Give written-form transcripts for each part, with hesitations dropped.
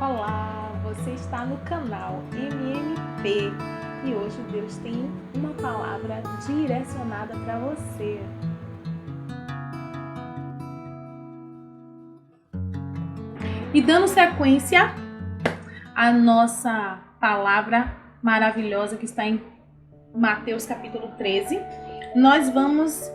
Olá, você está no canal MMP e hoje Deus tem uma palavra direcionada para você. E dando sequência à nossa palavra maravilhosa que está em Mateus capítulo 13, nós vamos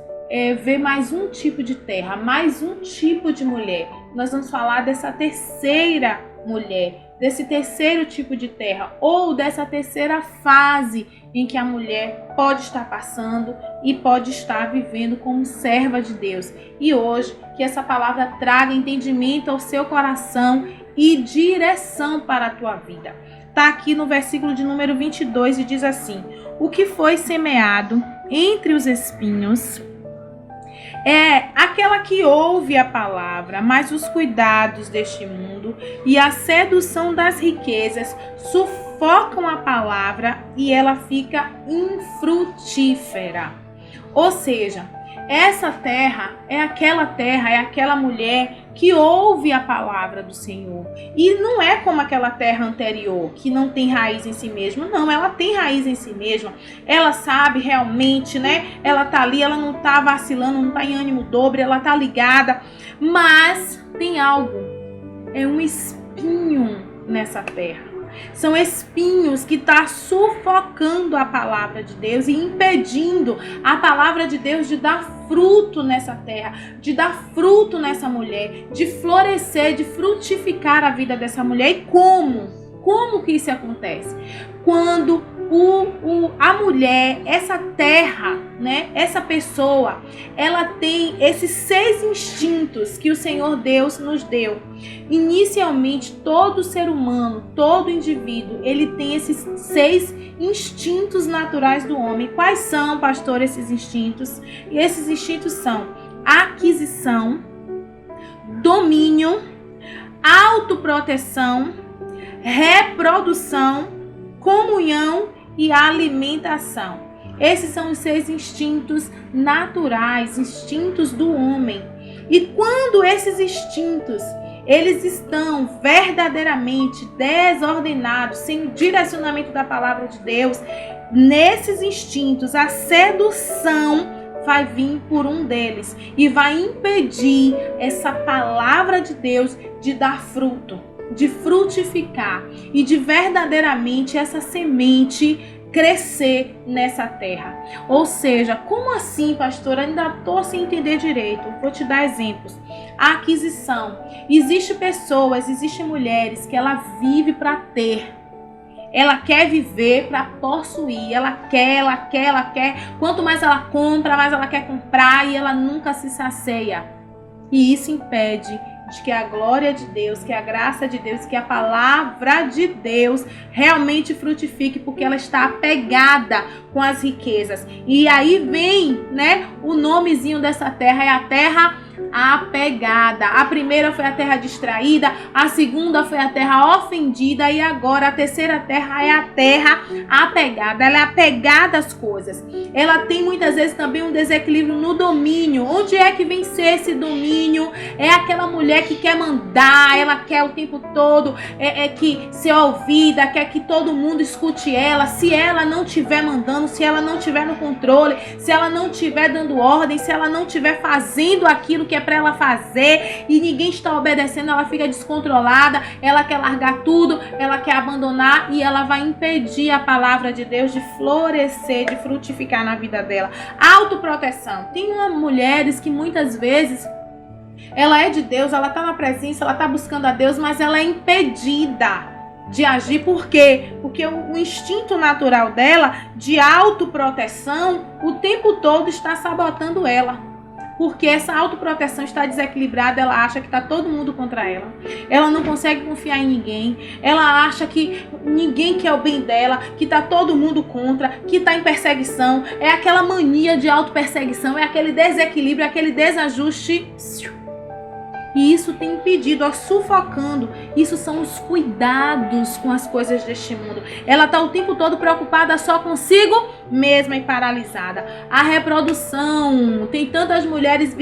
ver mais um tipo de terra, mais um tipo de mulher. Nós vamos falar dessa terceira mulher, desse terceiro tipo de terra, ou dessa terceira fase em que a mulher pode estar passando e pode estar vivendo como serva de Deus. E hoje, que essa palavra traga entendimento ao seu coração e direção para a tua vida. Está aqui no versículo de número 22 e diz assim: o que foi semeado entre os espinhos é aquela que ouve a palavra, mas os cuidados deste mundo e a sedução das riquezas sufocam a palavra e ela fica infrutífera. Ou seja, essa terra é aquela mulher que ouve a palavra do Senhor. E não é como aquela terra anterior, que não tem raiz em si mesma. Não, ela tem raiz em si mesma. Ela sabe realmente, né? Ela tá ali, ela não tá vacilando, não tá em ânimo dobre, ela tá ligada. Mas tem algo, é um espinho nessa terra. São espinhos que estão sufocando a palavra de Deus e impedindo a palavra de Deus de dar fruto nessa terra, de dar fruto nessa mulher, de florescer, de frutificar a vida dessa mulher. E como? Como que isso acontece? Quando a mulher, essa terra, né, essa pessoa, ela tem esses 6 instintos que o Senhor Deus nos deu. Inicialmente, todo ser humano, todo indivíduo, ele tem esses 6 instintos naturais do homem. Quais são, pastor, esses instintos? E esses instintos são aquisição, domínio, autoproteção, reprodução, comunhão e alimentação. Esses são os 6 instintos naturais, instintos do homem. E quando esses instintos, eles estão verdadeiramente desordenados, sem o direcionamento da palavra de Deus, nesses instintos, a sedução vai vir por um deles e vai impedir essa palavra de Deus de dar fruto, de frutificar e de verdadeiramente essa semente crescer nessa terra. Ou seja, como assim, pastor? Ainda estou sem entender direito. Vou te dar exemplos. A aquisição. Existem pessoas, existem mulheres que ela vive para ter. Ela quer viver para possuir. Ela quer. Quanto mais ela compra, mais ela quer comprar e ela nunca se sacia. E isso impede de que a glória de Deus, que a graça de Deus, que a palavra de Deus realmente frutifique, porque ela está apegada com as riquezas. E aí vem, né, o nomezinho dessa terra, é a terra apegada. A primeira foi a terra distraída, a segunda foi a terra ofendida e agora a terceira terra é a terra apegada. Ela é apegada às coisas. Ela tem muitas vezes também um desequilíbrio no domínio. Onde é que vem ser esse domínio? É aquela mulher que quer mandar, ela quer o tempo todo que ser ouvida, quer que todo mundo escute ela. Se ela não estiver mandando, se ela não estiver no controle, se ela não estiver dando ordem, se ela não estiver fazendo aquilo que é para ela fazer e ninguém está obedecendo, ela fica descontrolada, ela quer largar tudo, ela quer abandonar e ela vai impedir a palavra de Deus de florescer, de frutificar na vida dela. Autoproteção. Tem mulheres que muitas vezes ela é de Deus, ela está na presença, ela está buscando a Deus, mas ela é impedida de agir. Por quê? Porque o instinto natural dela de autoproteção o tempo todo está sabotando ela. Porque essa autoproteção está desequilibrada, ela acha que está todo mundo contra ela. Ela não consegue confiar em ninguém. Ela acha que ninguém quer o bem dela, que está todo mundo contra, que está em perseguição. É aquela mania de autoperseguição, é aquele desequilíbrio, aquele desajuste. E isso tem impedido, sufocando. Isso são os cuidados com as coisas deste mundo. Ela está o tempo todo preocupada só consigo mesma e paralisada. A reprodução. Tem tantas mulheres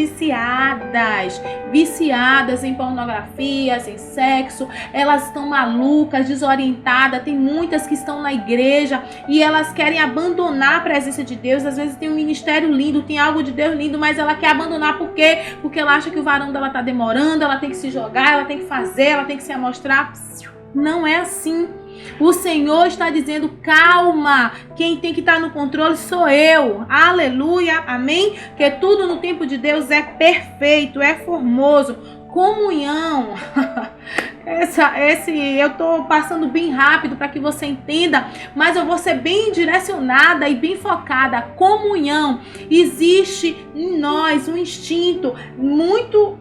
viciadas em pornografias, em sexo. Elas estão malucas, desorientadas. Tem muitas que estão na igreja e elas querem abandonar a presença de Deus. Às vezes tem um ministério lindo, tem algo de Deus lindo, mas ela quer abandonar. Por quê? Porque ela acha que o varão dela está demorando, ela tem que se jogar, ela tem que fazer, ela tem que se amostrar. Não é assim. O Senhor está dizendo, calma, quem tem que estar no controle sou eu. Aleluia, amém? Que tudo no tempo de Deus é perfeito, é formoso. Comunhão. Eu tô passando bem rápido para que você entenda, mas eu vou ser bem direcionada e bem focada. Comunhão. Existe em nós um instinto muito,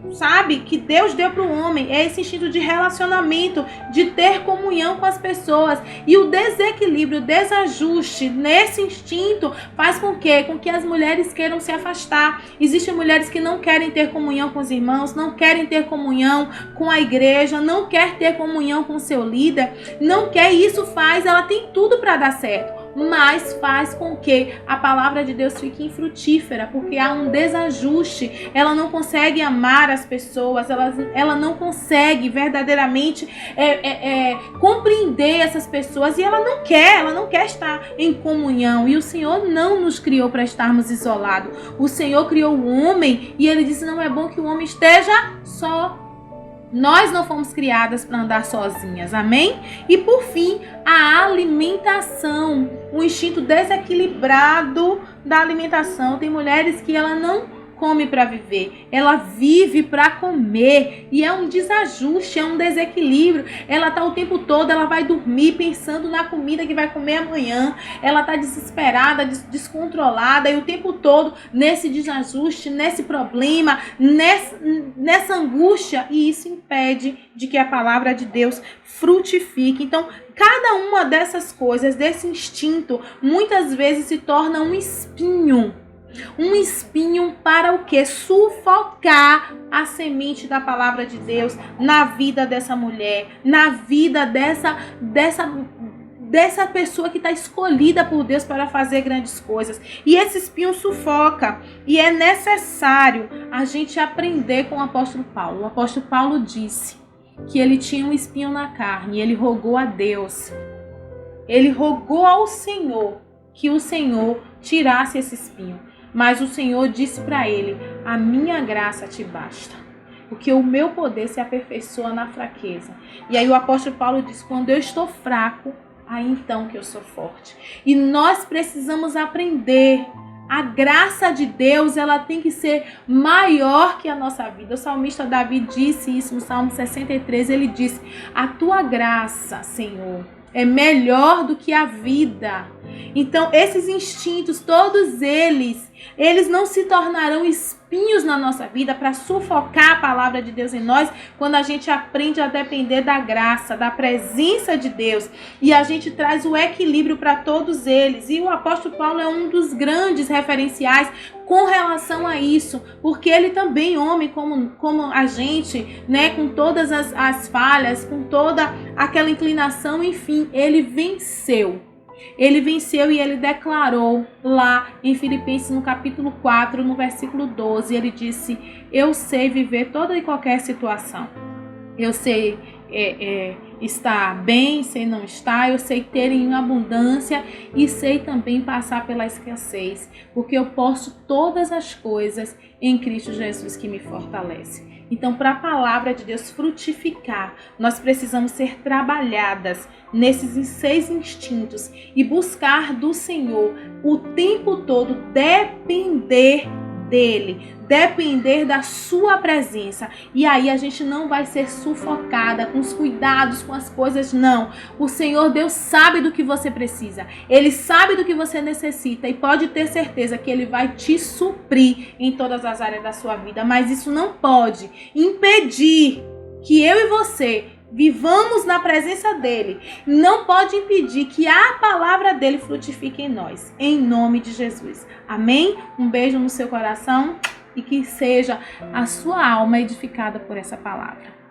que Deus deu para o homem. É esse instinto de relacionamento, de ter comunhão com as pessoas. E o desequilíbrio, o desajuste nesse instinto faz com que as mulheres queiram se afastar. Existem mulheres que não querem ter comunhão com os irmãos, não querem ter comunhão com a igreja, não quer ter comunhão com o seu líder, não quer, e isso ela tem tudo para dar certo, mas faz com que a palavra de Deus fique infrutífera, porque há um desajuste. Ela não consegue amar as pessoas, ela não consegue verdadeiramente compreender essas pessoas, e ela não quer estar em comunhão. E o Senhor não nos criou para estarmos isolados. O Senhor criou o homem e ele disse, não é bom que o homem esteja só. Nós não fomos criadas para andar sozinhas, amém? E por fim, a alimentação, o instinto desequilibrado da alimentação. Tem mulheres que ela não come para viver, ela vive para comer, e é um desajuste, é um desequilíbrio. Ela tá o tempo todo, ela vai dormir pensando na comida que vai comer amanhã, ela tá desesperada, descontrolada, e o tempo todo nesse desajuste, nesse problema, nessa angústia, e isso impede de que a palavra de Deus frutifique. Então, cada uma dessas coisas, desse instinto, muitas vezes se torna um espinho. Um espinho para o quê? Sufocar a semente da palavra de Deus na vida dessa mulher, na vida dessa pessoa que está escolhida por Deus para fazer grandes coisas. E esse espinho sufoca. E é necessário a gente aprender com o apóstolo Paulo. O apóstolo Paulo disse que ele tinha um espinho na carne, e ele rogou a Deus. Ele rogou ao Senhor que o Senhor tirasse esse espinho. Mas o Senhor disse para ele, a minha graça te basta, porque o meu poder se aperfeiçoa na fraqueza. E aí o apóstolo Paulo diz, quando eu estou fraco, aí então que eu sou forte. E nós precisamos aprender. A graça de Deus, ela tem que ser maior que a nossa vida. O salmista Davi disse isso no Salmo 63, ele disse, a tua graça, Senhor, é melhor do que a vida. Então, esses instintos, todos eles não se tornarão espinhos na nossa vida para sufocar a palavra de Deus em nós, quando a gente aprende a depender da graça, da presença de Deus, e a gente traz o equilíbrio para todos eles. E o apóstolo Paulo é um dos grandes referenciais com relação a isso, porque ele também, homem como a gente, né, com todas as falhas, com toda aquela inclinação, enfim, ele venceu. Ele venceu e ele declarou lá em Filipenses no capítulo 4, no versículo 12, ele disse, eu sei viver toda e qualquer situação. Eu sei estar bem, sei não estar, eu sei ter em abundância e sei também passar pela escassez, porque eu posso todas as coisas em Cristo Jesus que me fortalece. Então, para a palavra de Deus frutificar, nós precisamos ser trabalhadas nesses 6 instintos e buscar do Senhor o tempo todo, depender dele, depender da sua presença. E aí a gente não vai ser sufocada com os cuidados, com as coisas, não. O Senhor Deus sabe do que você precisa. Ele sabe do que você necessita e pode ter certeza que Ele vai te suprir em todas as áreas da sua vida. Mas isso não pode impedir que eu e você vivamos na presença dEle. Não pode impedir que a palavra dEle frutifique em nós. Em nome de Jesus. Amém? Um beijo no seu coração. e que seja a sua alma edificada por essa palavra.